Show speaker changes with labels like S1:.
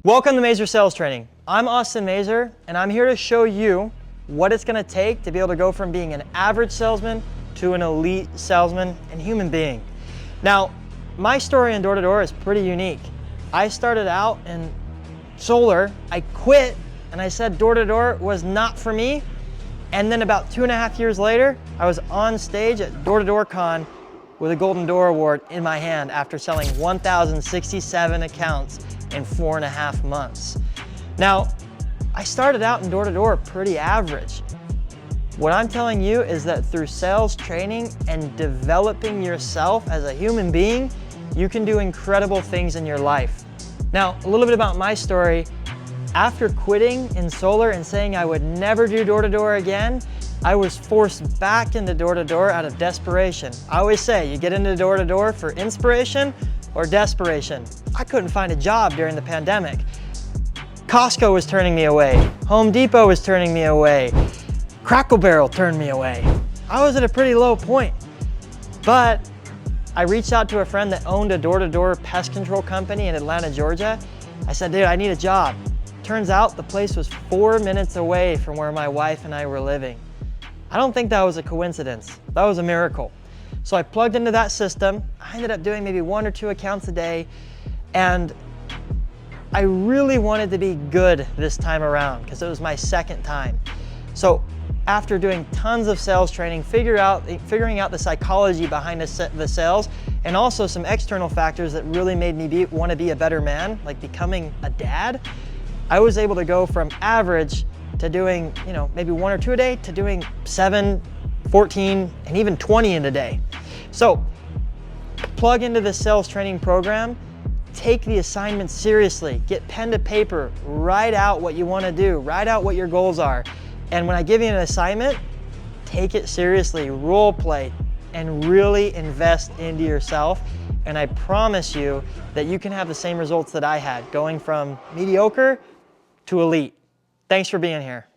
S1: Welcome to Mazer Sales Training. I'm Austin Mazer, and I'm here to show you what it's going to take to be able to go from being an average salesman to an elite salesman and human being. Now, my story in door-to-door is pretty unique. I started out in solar, I quit, and I said door-to-door was not for me. And then about 2.5 years later, I was on stage at Door-to-Door Con with a Golden Door Award in my hand after selling 1,067 accounts in 4.5 months. Now, I started out in door-to-door pretty average. What I'm telling you is that through sales training and developing yourself as a human being, you can do incredible things in your life. Now, a little bit about my story. After quitting in solar and saying I would never do door-to-door again, I was forced back into door-to-door out of desperation. I always say you get into door-to-door for inspiration or desperation. I couldn't find a job during the pandemic. Costco was turning me away. Home Depot was turning me away. Crackle Barrel turned me away. I was at a pretty low point, but I reached out to a friend that owned a door-to-door pest control company in Atlanta, Georgia. I said, dude, I need a job. Turns out the place was 4 minutes away from where my wife and I were living. I don't think that was a coincidence. That was a miracle. So I plugged into that system. I ended up doing maybe 1 or 2 accounts a day, and I really wanted to be good this time around because it was my second time. So after doing tons of sales training, figuring out the psychology behind the sales, and also some external factors that really made me want to be a better man, like becoming a dad, I was able to go from average to doing, maybe 1 or 2 a day to doing 7, 14, and even 20 in a day. So plug into the sales training program, take the assignment seriously, get pen to paper, write out what you want to do, write out what your goals are. And when I give you an assignment, take it seriously, role play, and really invest into yourself. And I promise you that you can have the same results that I had, going from mediocre to elite. Thanks for being here.